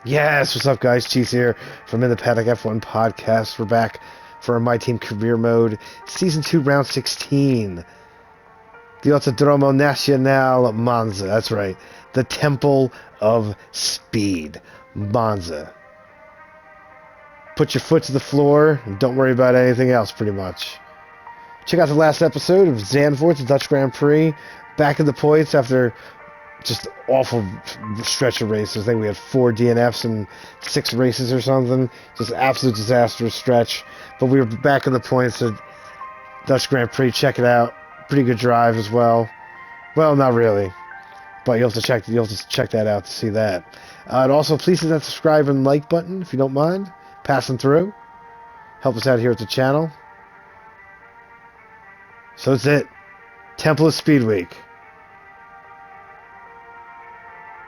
Yes, what's up, guys? Cheese here from the Paddock F1 Podcast. We're back for our My Team Career Mode, Season 2, Round 16. The Autodromo Nacional Monza. That's right. The Temple of Speed. Monza. Put your foot to the floor and don't worry about anything else, pretty much. Check out the last episode of Zandvoort, the Dutch Grand Prix. Back in the points after just awful stretch of races. I think we had 4 DNFs in 6 races or something. Just absolute disastrous stretch. But we were back in the points at Dutch Grand Prix. Check it out. Pretty good drive as well. Well, not really, but you'll have to check that out to see that. And also, please hit that subscribe and like button if you don't mind passing through. Help us out here at the channel. So that's it. Temple of Speed Week.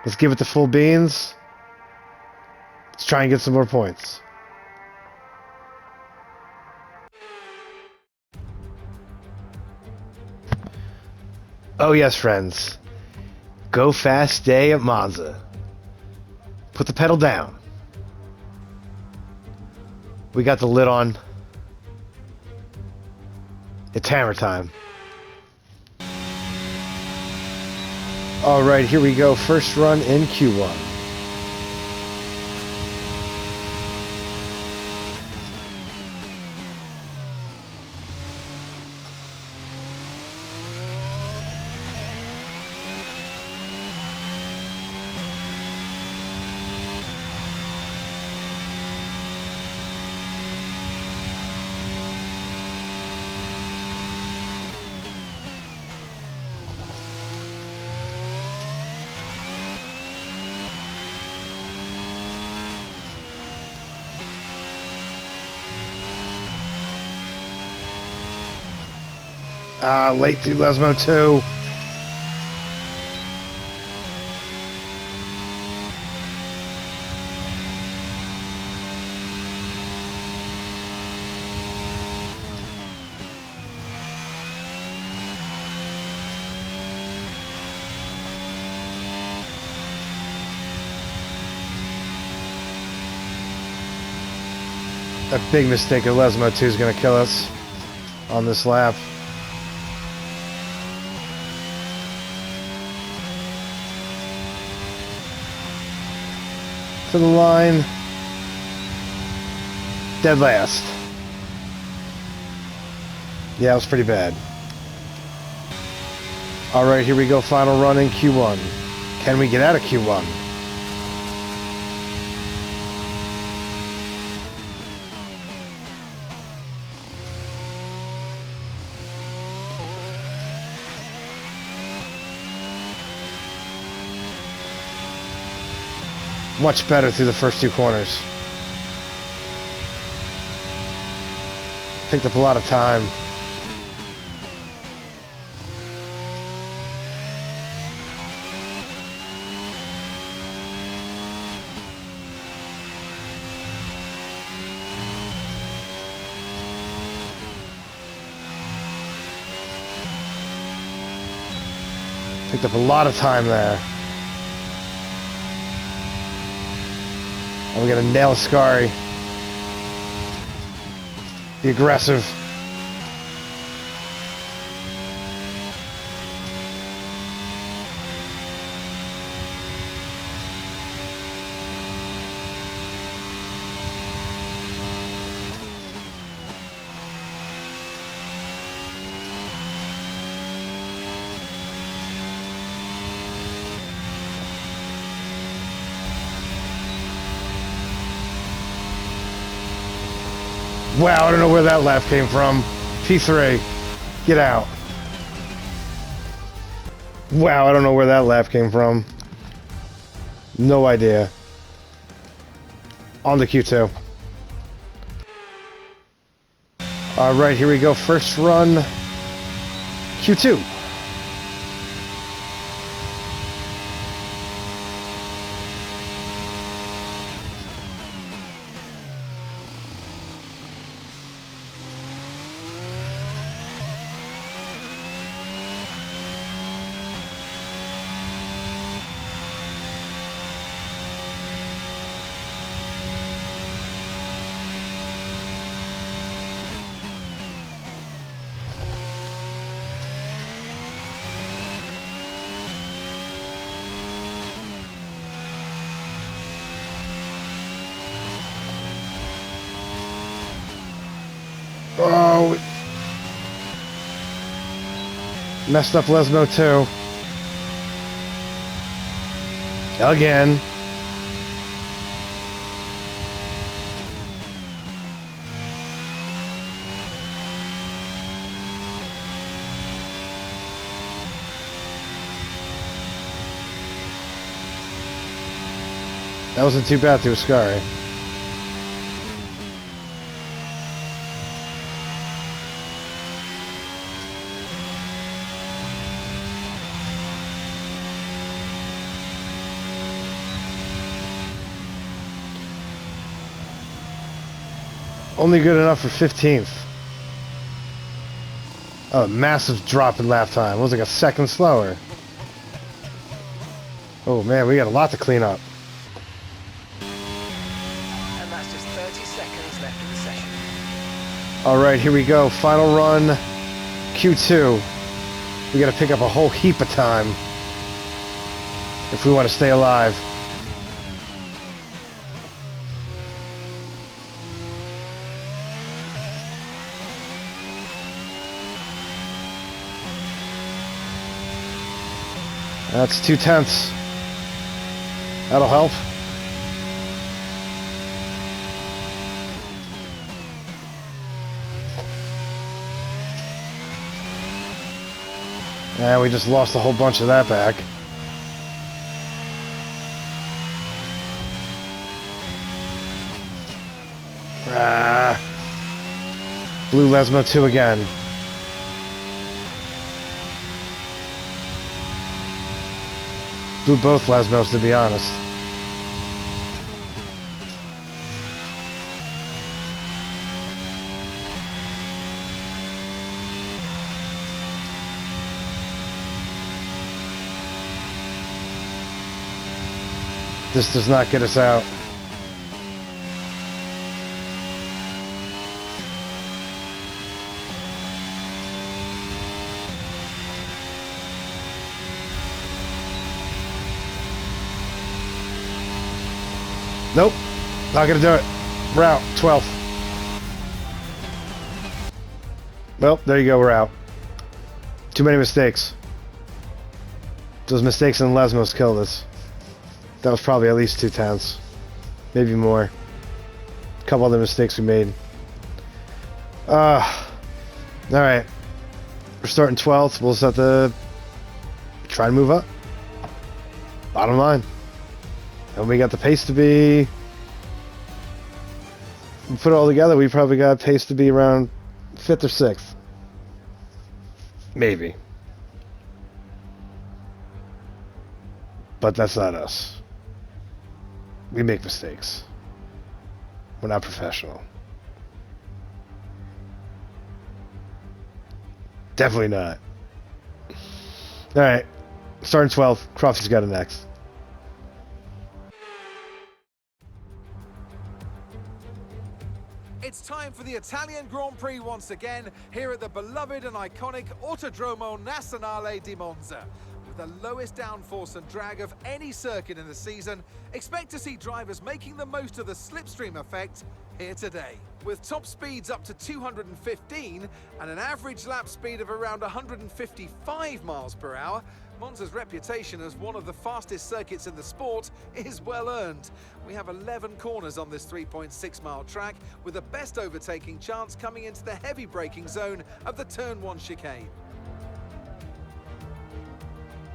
Let's give it the full beans. Let's try and get some more points. Oh yes, friends. Go fast day at Monza. Put the pedal down. We got the lid on. It's hammer time. Alright, here we go. First run in Q1. Late through Lesmo 2. That big mistake of Lesmo 2 is going to kill us on this lap. To the line. Dead last. Yeah, it was pretty bad. Alright, here we go. Final run in Q1. Can we get out of Q1? Much better through the first 2 corners. Picked up a lot of time. Picked up a lot of time there. And we gotta nail Ascari. Be aggressive. Wow, I don't know where that lap came from. P3, get out. Wow, I don't know where that lap came from. No idea. On to Q2. Alright, here we go. First run. Q2. Messed up Lesmo too. Again. That wasn't too bad to Ascari. Only good enough for 15th. Oh, massive drop in lap time. It was like a second slower. Oh man, we got a lot to clean up. And that's just 30 seconds left in the session. Alright, here we go. Final run. Q2. We gotta pick up a whole heap of time if we want to stay alive. That's 2/10. That'll help. And we just lost a whole bunch of that back. Blue Lesmo 2 again. Blew both Lesmos, to be honest. This does not get us out. Nope, not gonna do it. We're out, 12th. Well, there you go, we're out. Too many mistakes. Those mistakes in Lesmos killed us. That was probably at least 2/10. Maybe more. A couple other mistakes we made. Alright. We're starting 12th. We'll just have to try to move up. Bottom line. And we got the pace to be... We put it all together, we probably got pace to be around 5th or 6th. Maybe. But that's not us. We make mistakes. We're not professional. Definitely not. Alright. Starting 12th. Crofty's got it next. It's time for the Italian Grand Prix once again, here at the beloved and iconic Autodromo Nazionale di Monza. With the lowest downforce and drag of any circuit in the season, expect to see drivers making the most of the slipstream effect here today. With top speeds up to 215 and an average lap speed of around 155 miles per hour, Monza's reputation as one of the fastest circuits in the sport is well earned. We have 11 corners on this 3.6 mile track, with the best overtaking chance coming into the heavy braking zone of the Turn 1 chicane.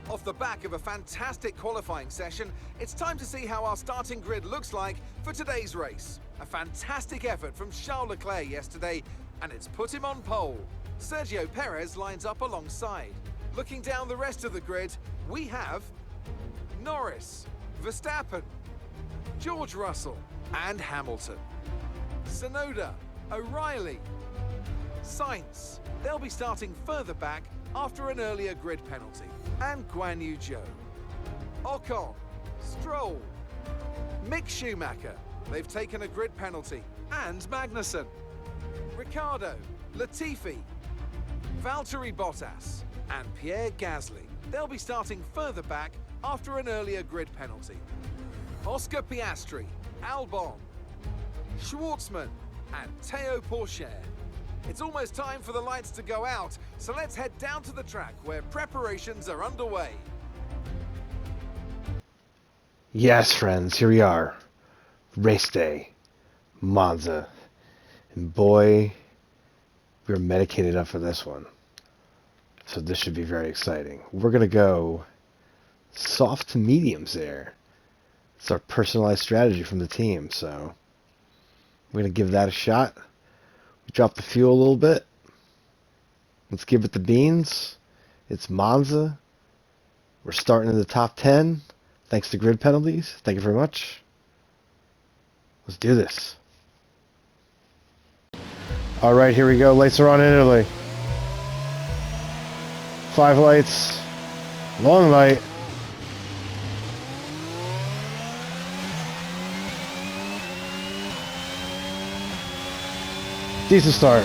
Off the back of a fantastic qualifying session, it's time to see how our starting grid looks like for today's race. A fantastic effort from Charles Leclerc yesterday, and it's put him on pole. Sergio Perez lines up alongside. Looking down the rest of the grid, we have Norris, Verstappen, George Russell, and Hamilton. Tsunoda, O'Reilly, Sainz. They'll be starting further back after an earlier grid penalty. And Guan Yu Zhou. Ocon, Stroll, Mick Schumacher. They've taken a grid penalty. And Magnussen. Ricciardo, Latifi, Valtteri Bottas, and Pierre Gasly. They'll be starting further back after an earlier grid penalty. Oscar Piastri, Albon, Schwartzman, and Théo Pourchaire. It's almost time for the lights to go out, so let's head down to the track where preparations are underway. Yes, friends, here we are. Race day. Monza. And boy, we're medicated up for this one. So this should be very exciting. We're going to go soft to mediums there. It's our personalized strategy from the team, so we're going to give that a shot. We drop the fuel a little bit. Let's give it the beans. It's Monza. We're starting in the top 10. Thanks to grid penalties. Thank you very much. Let's do this. All right, here we go. Lights are on in Italy. 5 lights. Long light. Decent start.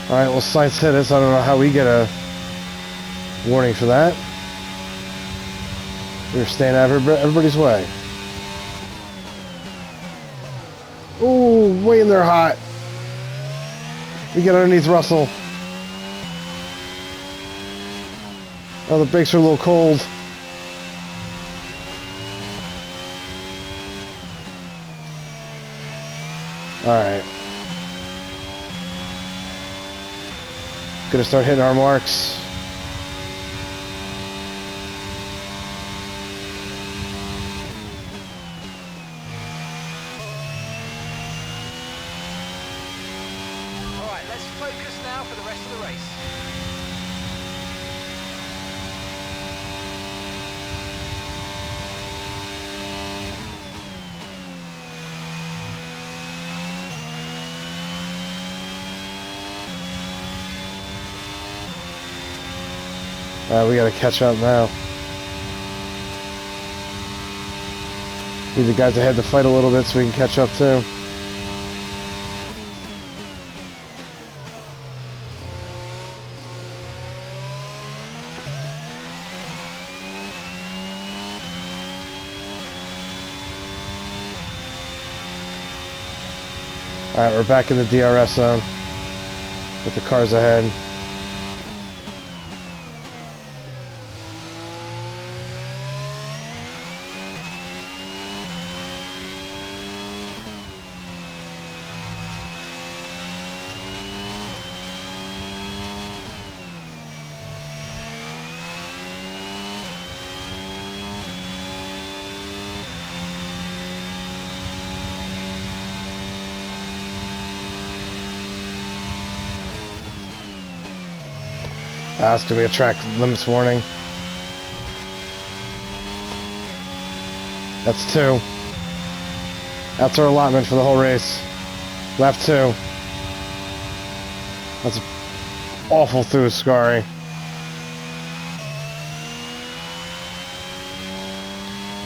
Alright, well, Sainz hit us. I don't know how we get a warning for that. We're staying out of everybody's way. Ooh, way in there hot. We get underneath Russell. Oh, the brakes are a little cold. Alright. Gonna start hitting our marks. Alright, let's focus now for the rest of the race. We gotta catch up now. Need the guys ahead to fight a little bit so we can catch up too. Alright, we're back in the DRS zone with the cars ahead. That's going to be a track limits warning. That's 2. That's our allotment for the whole race. Left 2. That's awful through Scary.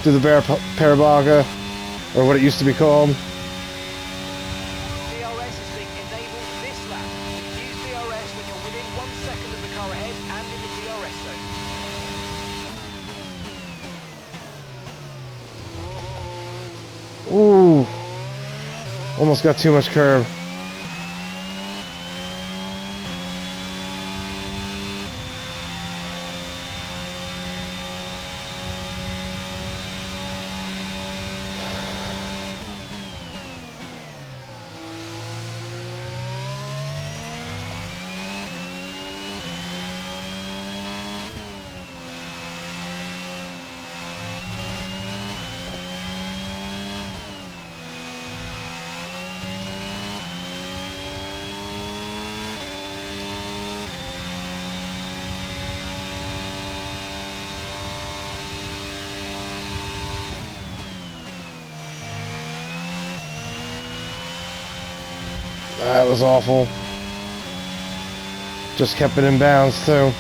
Do the parabolica, or what it used to be called. DRS is being enabled this lap. Use DRS when you're within 1 second of the car ahead and in the DRS zone. Ooh. Almost got too much curve. That was awful. Just kept it in bounds too.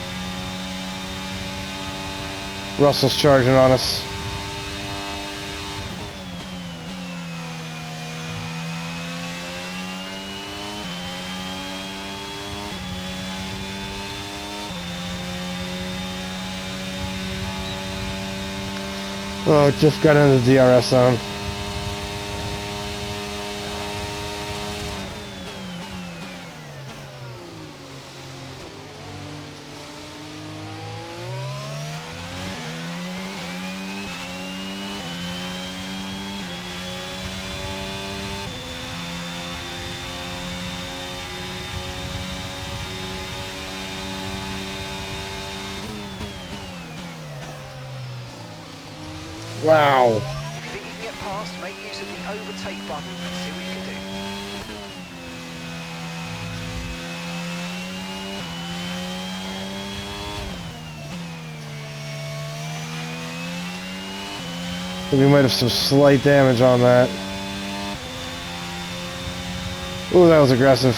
Russell's charging on us. Oh, just got into the DRS zone. Wow. If you think you can get past, make use of the overtake button and see what you can do. I think we might have some slight damage on that. Ooh, that was aggressive.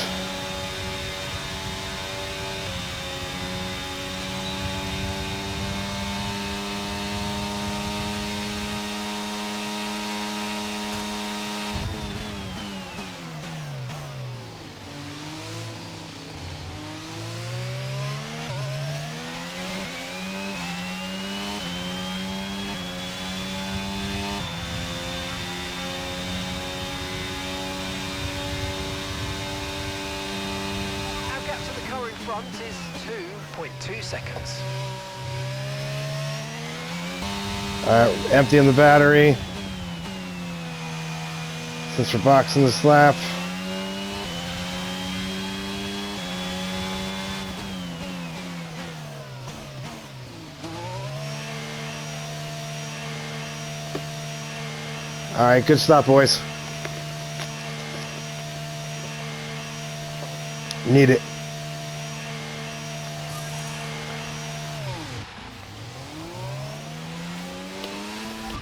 Front is 2.2 seconds. Alright, emptying the battery. Since we're boxing this lap. Alright, good stop, boys. Need it.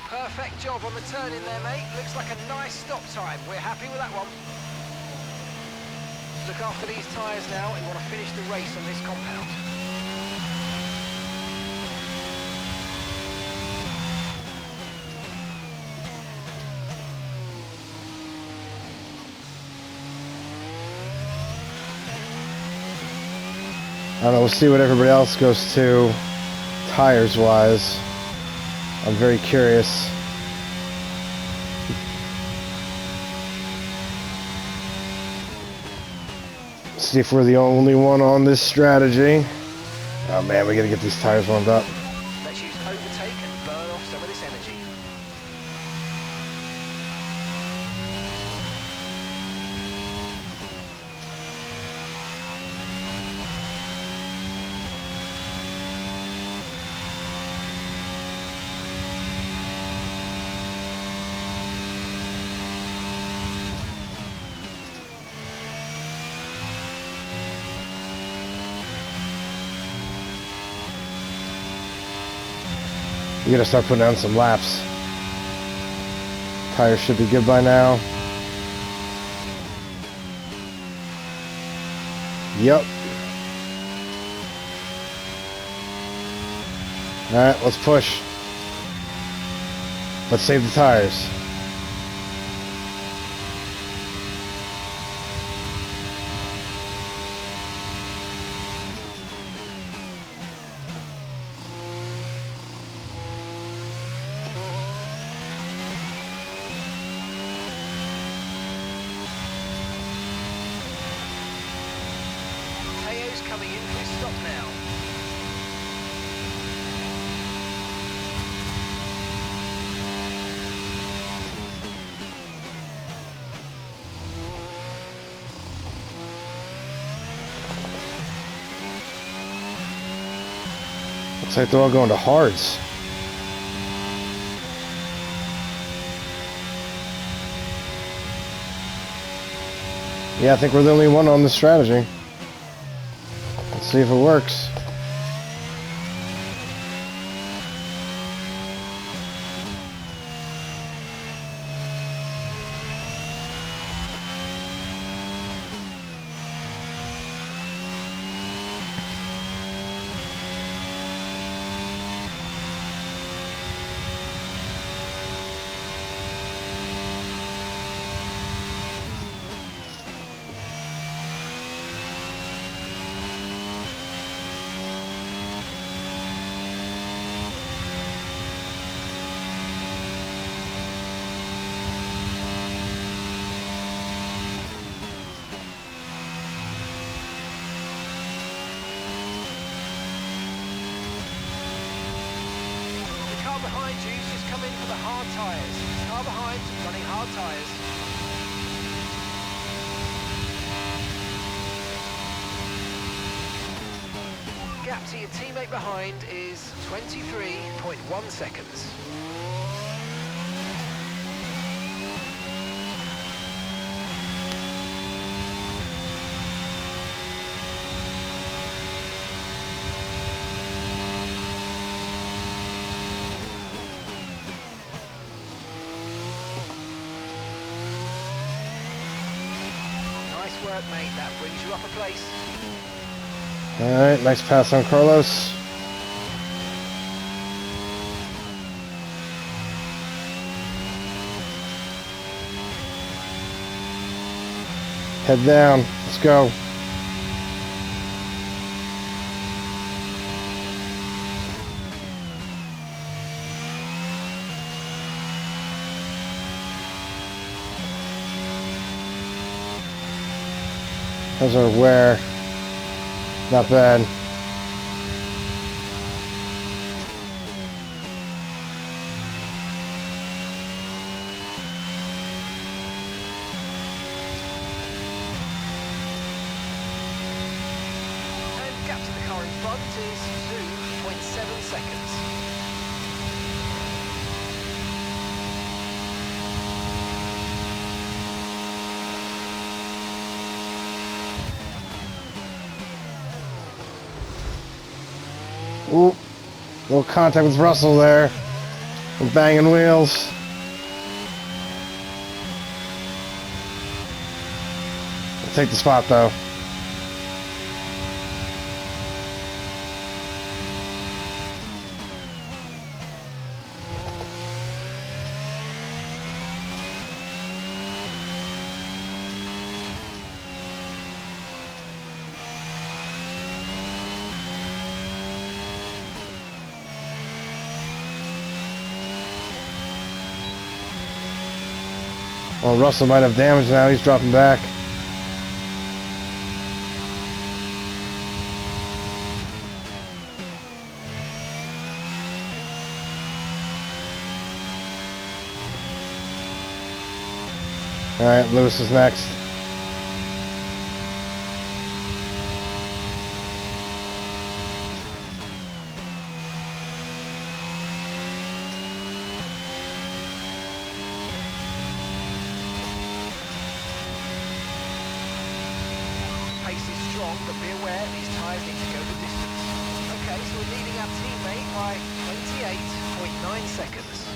Perfect job on the turn in there, mate. Looks like a nice stop time. We're happy with that one. Look after these tyres now. We want to finish the race on this compound. I don't know, we'll see what everybody else goes to tires-wise. I'm very curious. See if we're the only one on this strategy. Oh man, we gotta get these tires warmed up. Let's use overtake and burn off some of this energy. We gotta start putting down some laps. Tires should be good by now. Yep. Alright, let's push. Let's save the tires. Coming in for his stop now. Looks like they're all going to hards. Yeah, I think we're the only one on this strategy. Let's see if it works. behind you is just come in for the hard tyres. Car behind, running hard tyres. Gap to your teammate behind is 23.1 seconds. Nice work, mate. That brings you up a place. Alright, nice pass on Carlos. Head down. Let's go. Those are where. Not bad. And gap to the car in front is 2.7 seconds. Ooh, little contact with Russell there. We're banging wheels. We'll take the spot though. Well, Russell might have damage now. He's dropping back. All right, Lewis is next. But be aware these tyres need to go the distance. Okay, so we're leading our teammate by 28.9 seconds.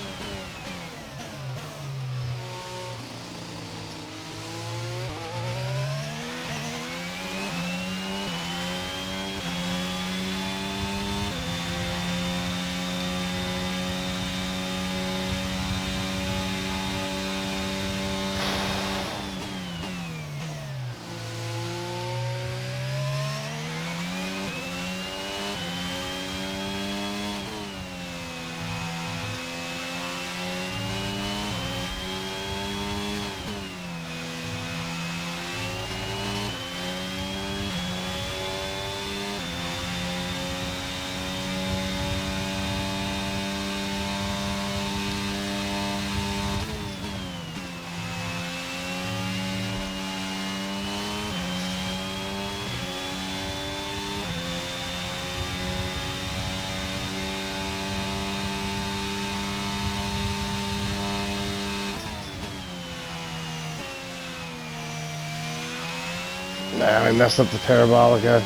Nah, I messed up the parabolica.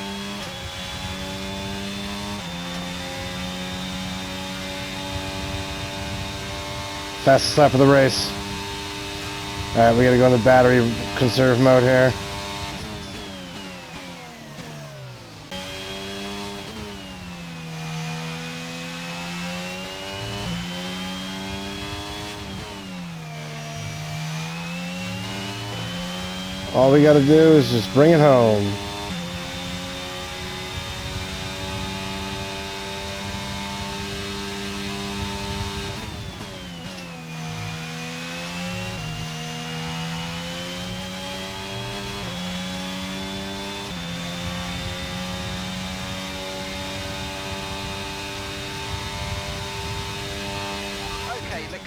Fastest lap of the race. Alright, we gotta go into battery conserve mode here. All we gotta do is just bring it home.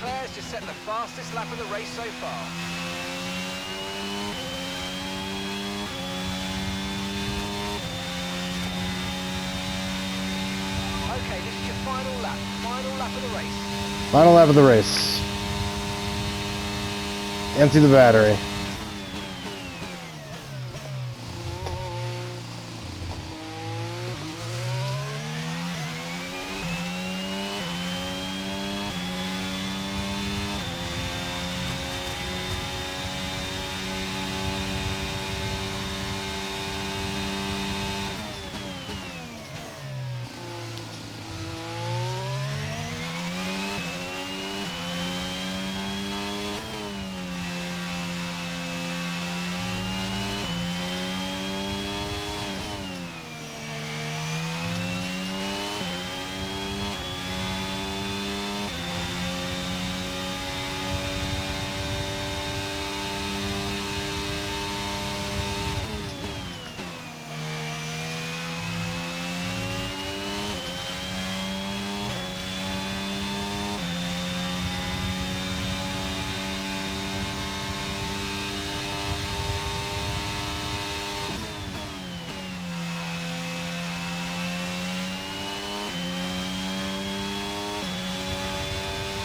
Leclerc's just set the fastest lap of the race so far. Okay, this is your final lap of the race. Final lap of the race. Empty the battery.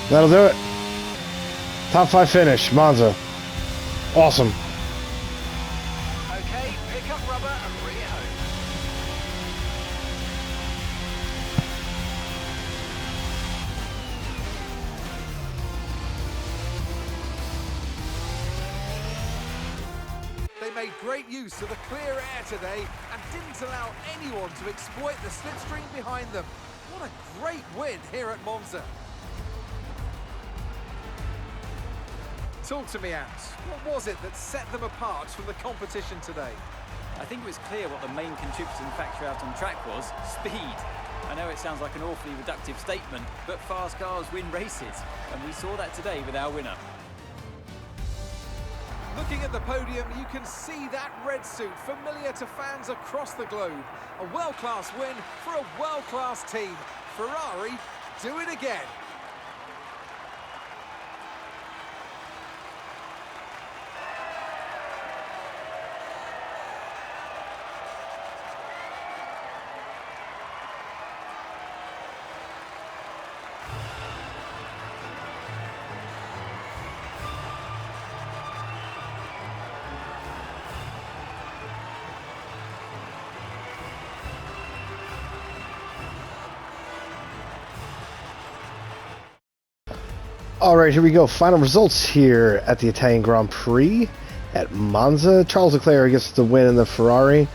That'll do it. Top 5 finish, Monza. Awesome. Okay, pick up rubber and bring it home. They made great use of the clear air today and didn't allow anyone to exploit the slipstream behind them. What a great win here at Monza. Talk to me, Ant. What was it that set them apart from the competition today? I think it was clear what the main contributing factor out on track was: speed. I know it sounds like an awfully reductive statement, but fast cars win races, and we saw that today with our winner. Looking at the podium, you can see that red suit familiar to fans across the globe. A world-class win for a world-class team. Ferrari do it again. All right, here we go. Final results here at the Italian Grand Prix at Monza. Charles Leclerc gets the win in the Ferrari.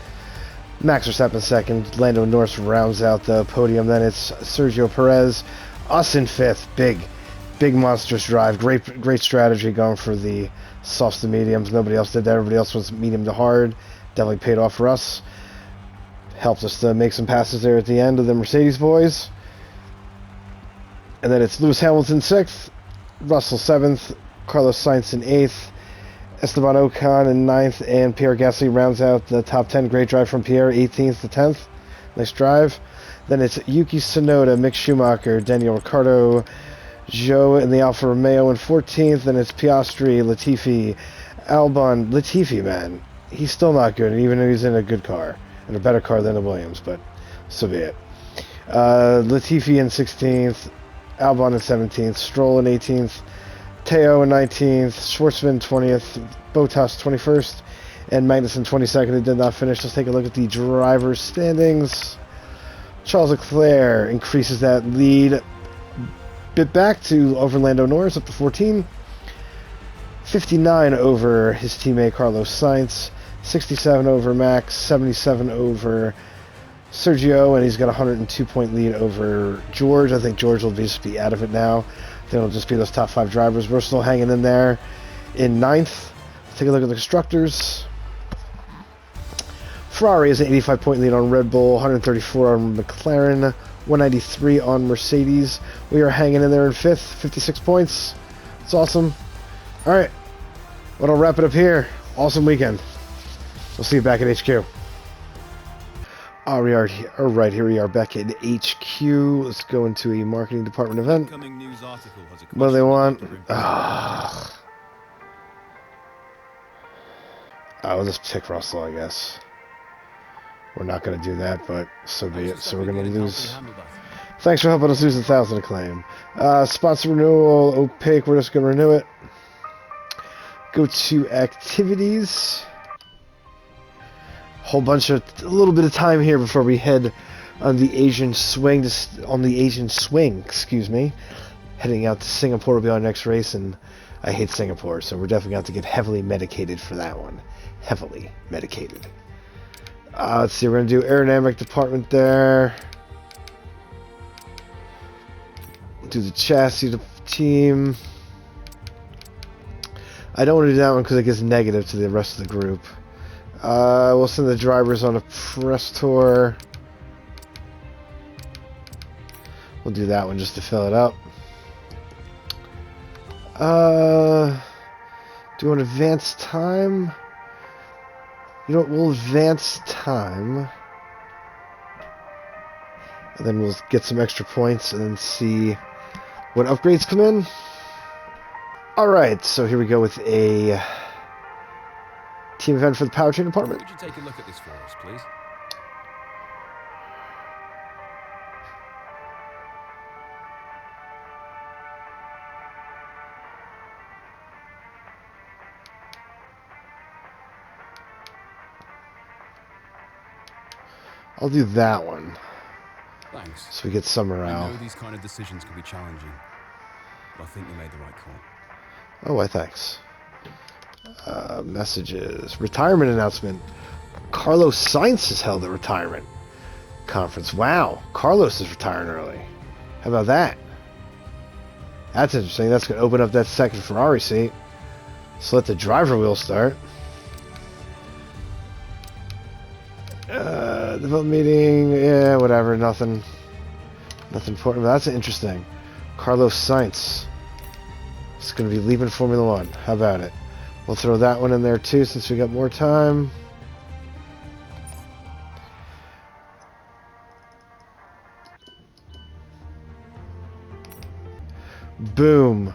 Max Verstappen second. Lando Norris rounds out the podium. Then it's Sergio Perez. Us in fifth. Big monstrous drive. Great strategy going for the softs to mediums. Nobody else did that. Everybody else was medium to hard. Definitely paid off for us. Helped us to make some passes there at the end of the Mercedes boys. And then it's Lewis Hamilton 6th. Russell 7th, Carlos Sainz in 8th, Esteban Ocon in 9th, and Pierre Gasly rounds out the top 10. Great drive from Pierre, 18th to 10th. Nice drive. Then it's Yuki Tsunoda, Mick Schumacher, Daniel Ricciardo, Zhou in the Alfa Romeo in 14th. Then it's Piastri, Latifi, Albon. Latifi, man, he's still not good, even though he's in a good car, and a better car than the Williams, but so be it. Latifi in 16th. Albon in 17th, Stroll in 18th, Teo in 19th, Schwartzman 20th, Bottas 21st, and Magnussen 22nd, who did not finish. Let's take a look at the drivers' standings. Charles Leclerc increases that lead bit back to over Lando Norris, up to 14. 59 over his teammate Carlos Sainz, 67 over Max, 77 over Sergio, and he's got a 102-point lead over George. I think George will just be out of it now. I think it'll just be those top 5 drivers. We're still hanging in there in 9th. Let's take a look at the constructors. Ferrari has an 85-point lead on Red Bull, 134 on McLaren, 193 on Mercedes. We are hanging in there in 5th, 56 points. It's awesome. All right, well, I'll wrap it up here. Awesome weekend. We'll see you back at HQ. Oh, we are here. All right, here we are back at HQ. Let's go into a marketing department event. What do they want? We'll just pick Russell, I guess. We're not going to do that, but so be it. So we're going to lose. Thanks for helping us lose 1,000 acclaim. Sponsor renewal, opaque. We're just going to renew it. Go to activities. A little bit of time here before we head on the Asian swing. Excuse me. Heading out to Singapore will be our next race, and I hate Singapore, so we're definitely going to have to get heavily medicated for that one. Heavily medicated. Let's see, we're going to do aerodynamic department there. Do the chassis team. I don't want to do that one because it gets negative to the rest of the group. We'll send the drivers on a press tour. We'll do that one just to fill it up. Do you want advance time? You know what, we'll advance time. And then we'll get some extra points and then see what upgrades come in. Alright, so here we go with a team event for the powertrain department. Would you take a look at this for us, please? I'll do that one. Thanks. So we get some morale. I know these kind of decisions can be challenging, but I think you made the right call. Oh, why, thanks. Messages. Retirement announcement. Carlos Sainz has held a retirement conference. Wow. Carlos is retiring early. How about that? That's interesting. That's going to open up that second Ferrari seat. So let the driver wheel start. Development meeting. Yeah, whatever. Nothing important. But that's interesting. Carlos Sainz is going to be leaving Formula One. How about it? We'll throw that one in there too since we got more time. Boom.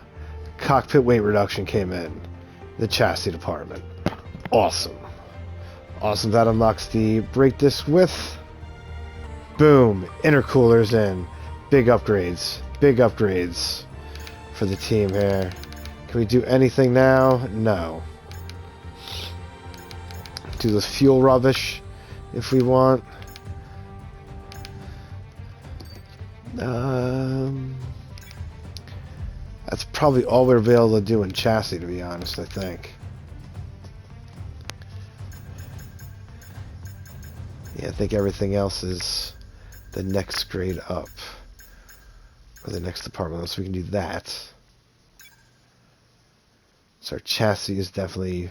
Cockpit weight reduction came in. The chassis department. Awesome. Awesome. That unlocks the brake disc width. Boom. Intercoolers in. Big upgrades. Big upgrades for the team here. Can we do anything now? No. Do the fuel rubbish if we want. That's probably all we'll be able to do in chassis, to be honest, I think. Yeah, I think everything else is the next grade up. Or the next department, so we can do that. So our chassis is definitely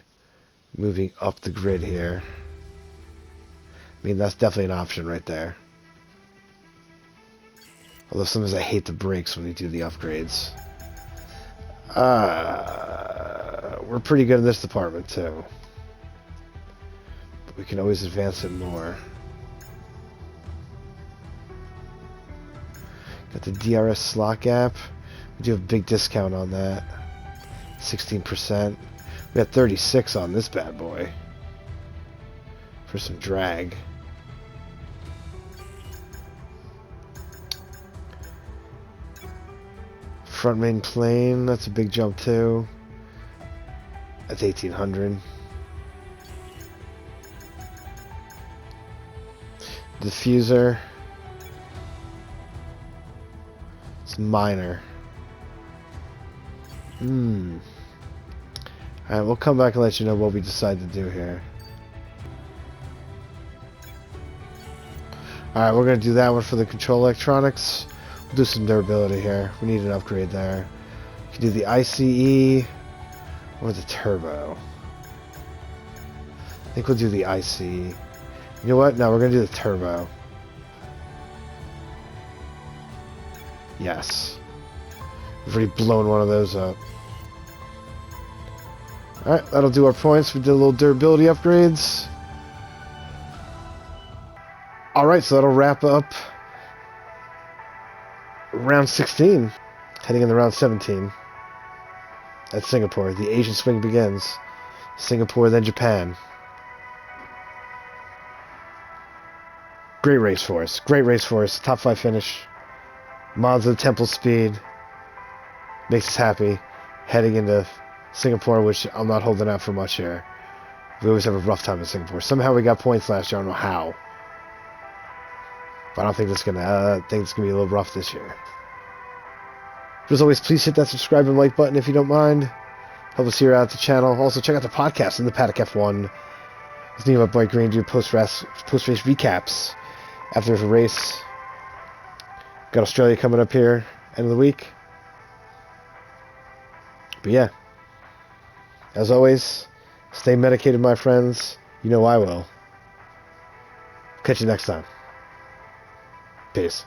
moving up the grid here. I mean, that's definitely an option right there. Although sometimes I hate the brakes when we do the upgrades. We're pretty good in this department too. But we can always advance it more. Got the DRS slot gap. We do have a big discount on that. 16%. We got 36 on this bad boy. For some drag. Front main plane, that's a big jump too. That's 1800. Diffuser. It's minor. Alright, we'll come back and let you know what we decide to do here. Alright, we're going to do that one for the control electronics. We'll do some durability here. We need an upgrade there. We can do the ICE or the turbo. I think we'll do the ICE. You know what? No, we're going to do the turbo. Yes. We've already blown one of those up. Alright, that'll do our points. We did a little durability upgrades. Alright, so that'll wrap up round 16. Heading into round 17 at Singapore. The Asian swing begins. Singapore, then Japan. Great race for us. Great race for us. Top 5 finish. Monza, Temple Speed. Makes us happy. Heading into Singapore, which I'm not holding out for much here. We always have a rough time in Singapore. Somehow we got points last year. I don't know how. But I don't think it's gonna be a little rough this year. But as always, please hit that subscribe and like button if you don't mind. Help us here out the channel. Also, check out the podcast in the Paddock F1. It's me and my boy Green do post-race recaps after the race. Got Australia coming up here end of the week. But yeah, as always, stay medicated, my friends. You know I will. Catch you next time. Peace.